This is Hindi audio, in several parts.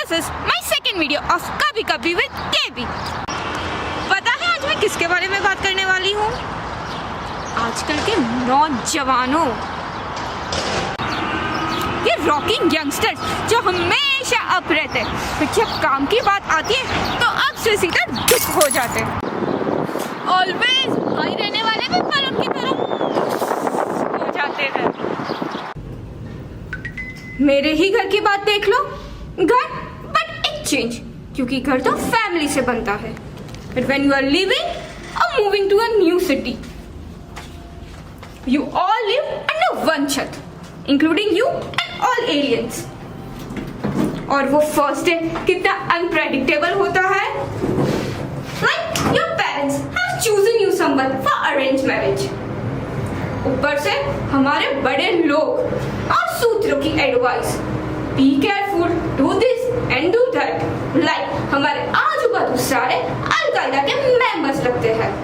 This is my second video of कभी कभी विद केबी। पता है आज मैं किसके बारे में बात करने वाली हूँ? आजकल के नौजवानों, ये रॉकिंग यंगस्टर्स जो हमेशा अप रहते हैं, पर जब काम की बात आती है तो अब से सीधा दुख हो जाते हैं। ऑलवेज हाई रहने वाले भी बलून की तरह हो जाते हैं। मेरे ही घर की बात देख लो, घर बट एक चेंज, क्योंकि घर तो फैमिली से बनता है। But when you are living और moving to a new city, you all live under one छत, including you and all aliens। और वो फर्स्ट डे कितना अनप्रेडिक्टेबल होता है। Like your parents have chosen you someone for arranged marriage। ऊपर से हमारे बड़े लोग और सूत्रों की advice, be careful, do this and do that, like हमारे आजू बाजू सारे अल-कायदा के मेंबर्स लगते हैं।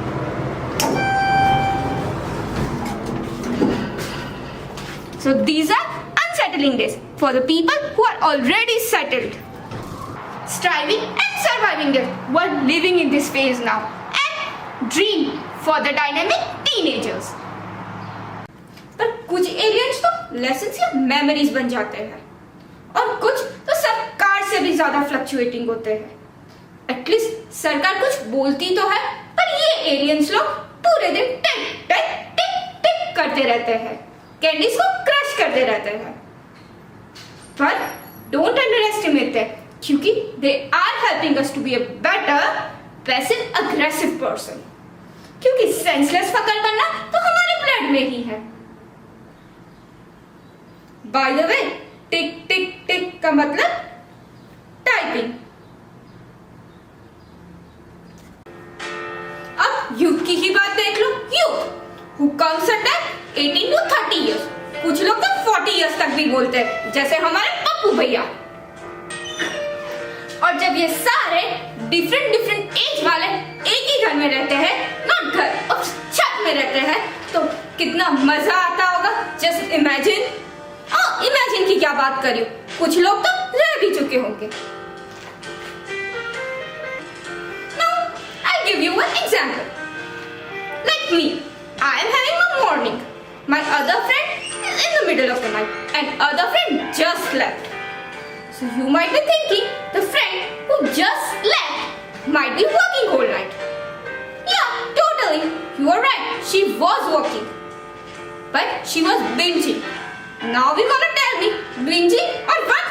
So these are unsettling days for the people who are already settled, striving and surviving it while living in this phase now, and dream for the dynamic teenagers। पर कुछ एलियंस तो लेसन्स या मेमोरीज बन जाते हैं, और कुछ तो सरकार से भी ज्यादा फ्लक्चुएटिंग होते हैं। एटलीस्ट सरकार कुछ बोलती तो है, पर ये एलियंस लोग पूरे दिन टिक टिक टिक टिक करते रहते हैं, कैंडीज को क्रश करते रहते हैं। पर डोंट अंडरएस्टिमेट देम, क्योंकि they are helping us to be a better passive aggressive person. क्योंकि सेंसलेस फकर बनना तो हमारे ब्लड में ही है। बाय द वे, टिक टिक टिक का मतलब टाइपिंग। अब यूथ की ही बात देख लो। Youth who comes at 18 to 30 years, कुछ लोग तो 40 years तक भी बोलते हैं, जैसे हमारे पप्पू भैया। और जब ये सारे डिफरेंट एज वाले एक ही घर में रहते हैं, नॉट घर और छत में रहते हैं, तो कितना मजा आता होगा। Just imagine. इमेजिन की क्या बात करी, कुछ लोग तो रह भी चुके होंगे। Now I'll give you one example. Like me, I am having a morning. My other friend is in the middle of the night and other friend just left. So you might be thinking the friend who just left might be working all night. Yeah, totally. You are right. She was working. But she was binging. Now you're gonna tell me binging or what?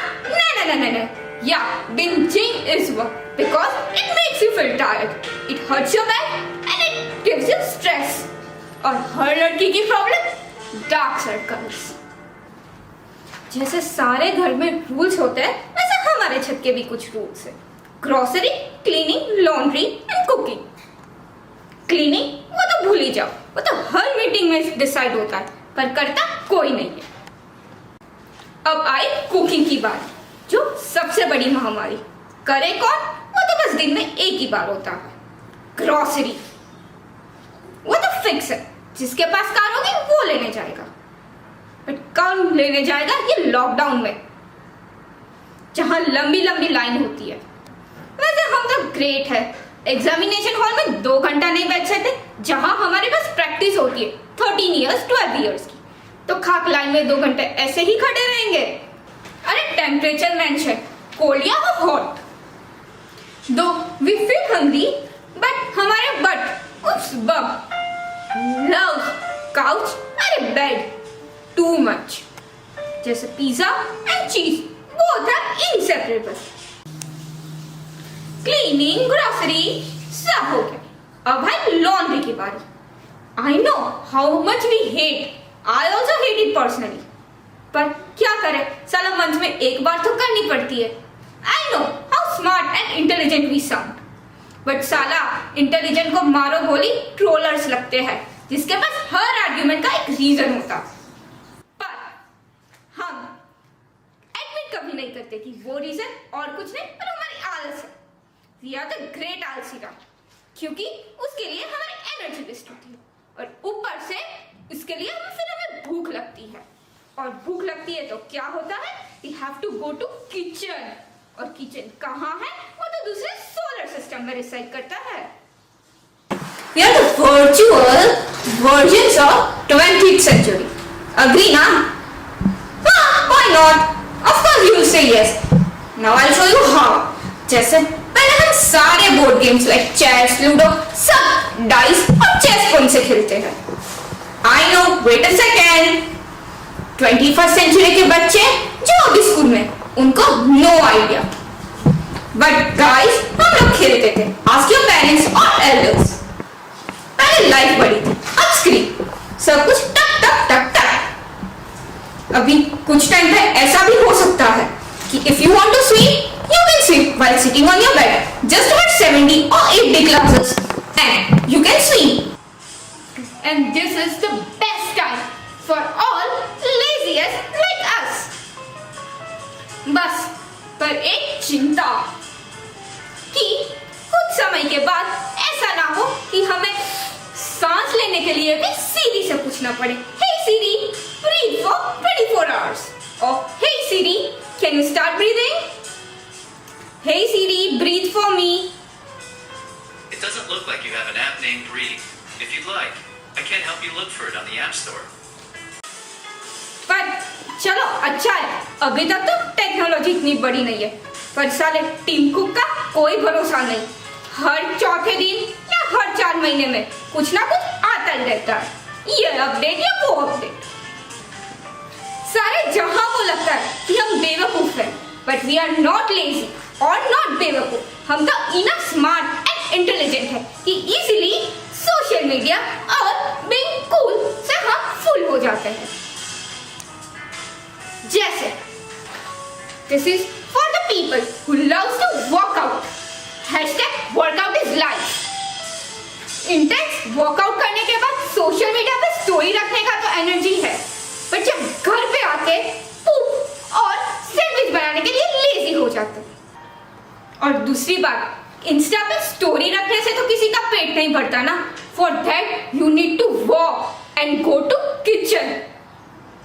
No. Yeah, binging is work because it makes you feel tired. It hurts your back and it gives you stress. और हर लड़की की प्रॉब्लम डार्क सर्कल्स। जैसे सारे घर में रूल्स होते हैं, वैसे हमारे छत के भी कुछ रूल्स हैं। Grocery, cleaning, laundry and cooking. Cleaning वो तो भूल ही जाओ, वो तो हर मीटिंग में डिसाइड होता है, पर करता कोई नहीं है। अब आई कुकिंग की बात, जो सबसे बड़ी महामारी। करे कौन? वो तो बस दिन में एक ही बार होता है। ग्रोसरी वो तो फिक्स है, जिसके पास कार होगी वो लेने जाएगा। बट कौन लेने जाएगा ये लॉकडाउन में, जहां लंबी लंबी लाइन होती है। वैसे हम तो ग्रेट है, एग्जामिनेशन हॉल में 2 घंटा नहीं बैठ सकते, जहां हमारे पास प्रैक्टिस होती है 13 इयर्स 12 इयर्स की, तो खाक लाइन में 2 घंटे ऐसे ही खड़े रहेंगे। अरे टेम्परेचर मेंशन, कोल्ड या hot, do we feel hungry, but हमारे बट उस बम लव काउच अरे बेड टू मच। जैसे pizza and cheese both are inseparable. Cleaning, grocery सब हो गया। अब है लॉन्ड्री की बारी। I know how much we hate, I also hate it personally, पर क्या करें, साला मंथ में एक बार तो करनी पड़ती है। I know how smart and intelligent we sound, but साला इंटेलिजेंट को मारो गोली ट्रोलर्स लगते हैं, जिसके पास हर आर्ग्यूमेंट का एक रीजन होता। पर हम एडमिट कभी नहीं करते कि वो रीजन और कुछ नहीं पर हमारी आलस है। वी आर द ग्रेट आलसीरा, क्योंकि उसके लिए हमारी एनर्जी वेस्ट होती है, और ऊपर से इसके लिए फिर हमें भूख लगती है, और भूख लगती है तो क्या होता है, we have to go to kitchen. और किचन कहाँ है वो तो दूसरे सोलर सिस्टम में रिसाइड करता है। We are the virtual versions of 20th century. Agree ना? हाँ, why not? Of course you will say yes. Now I'll show you how. जैसे पहले हम सारे board games like chess, ludo सब डाइस और चेस पॉइंट से खेलते हैं। I know, wait a second. 21st century के बच्चे जो अभी स्कूल में उनको नो आइडिया, बट गाइस हम लोग खेलते थे आस्क योर पेरेंट्स और एल्डर्स। पहले लाइफ बड़ी थी, अब स्क्रीन, सब कुछ टक टक टक टक। अभी कुछ टाइम पे ऐसा भी हो सकता है कि if you want to sweep you can sweep while sitting on your bed, just have 70 or 80 classes and you can swim. And this is the best time for all laziest like us. बस पर एक चिंता कि कुछ समय के बाद ऐसा ना हो कि हमें सांस लेने के लिए भी सीरी से पूछना पड़े, Hey Siri, breathe for 24 hours. Or Hey Siri, can you start breathing? Hey Siri, breathe for me. It doesn't look like you have an app named Breathe. If you'd like, I can help you look for it on the App Store. पर चलो अच्छा है, अभी तक तो टेक्नोलॉजी इतनी बड़ी नहीं है, पर साले टीम कुक का कोई भरोसा नहीं। हर चौथे दिन या हर 4 महीने में कुछ ना कुछ आता ही रहता है, ये अपडेट या वो अपडेट। सारे जहां को लगता है कि हम बेवकूफ हैं, but we are not lazy और नॉट बेवकूफ। हम तो इनफ स्मार्ट एंड इंटेलिजेंट है कि इजीली सोशल मीडिया और बीइंग कूल से हम फुल हो जाते हैं। जैसे this is for the people who loves to workout, #workout is life। Intense workout करने के बाद सोशल मीडिया पे स्टोरी रखने का तो एनर्जी है, पर जब घर पे आके पूप और सैंडविच बनाने के लिए लेजी हो जाते हैं। और दूसरी बात, इंस्टा पे स्टोरी रखने से तो किसी का पेट नहीं भरता ना, for that you need to walk and go to kitchen.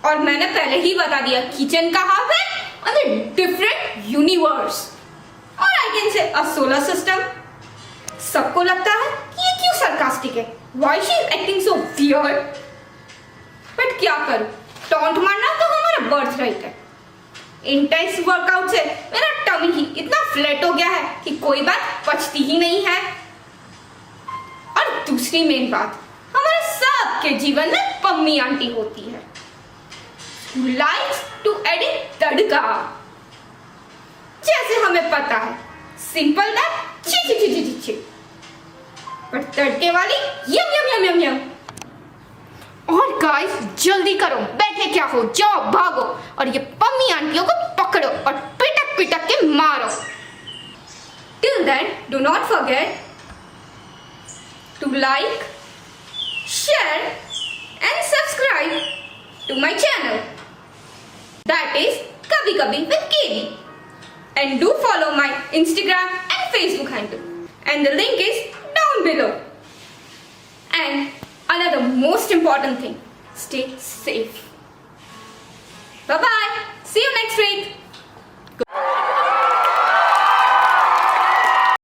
और मैंने पहले ही बता दिया किचन कहाँ है, ऑन द डिफरेंट यूनिवर्स और I can say a solar system. सबको लगता है कि ये क्यों सरकास्टिक है, why she is acting so weird, but क्या करूं, टॉन्ट मारना तो हमारा बर्थ राइट है। इंटेंस वर्कआउट से मेरा टमी ही इतना फ्लैट हो गया है कि कोई बात पचती ही नहीं है। और दूसरी मेन बात, हमारे सबके जीवन में पम्मी आंटी होती है, who likes to add in तड़का। जैसे हमें पता है सिंपल दैट ची ची ची ची ची, पर तड़के वाली यम यम यम यम यम। और गाइस जल्दी करो, बैठे क्या हो, जाओ भागो और ये पम्मी आंटियों को पकड़ो और पिटक पिटक के मारो। Till then, do not forget to like, share and subscribe to my channel. That is Kabhi Kabhi with KB. And do follow my Instagram and Facebook handle. And the link is down below. And another most important thing, stay safe. Bye bye. See you next week.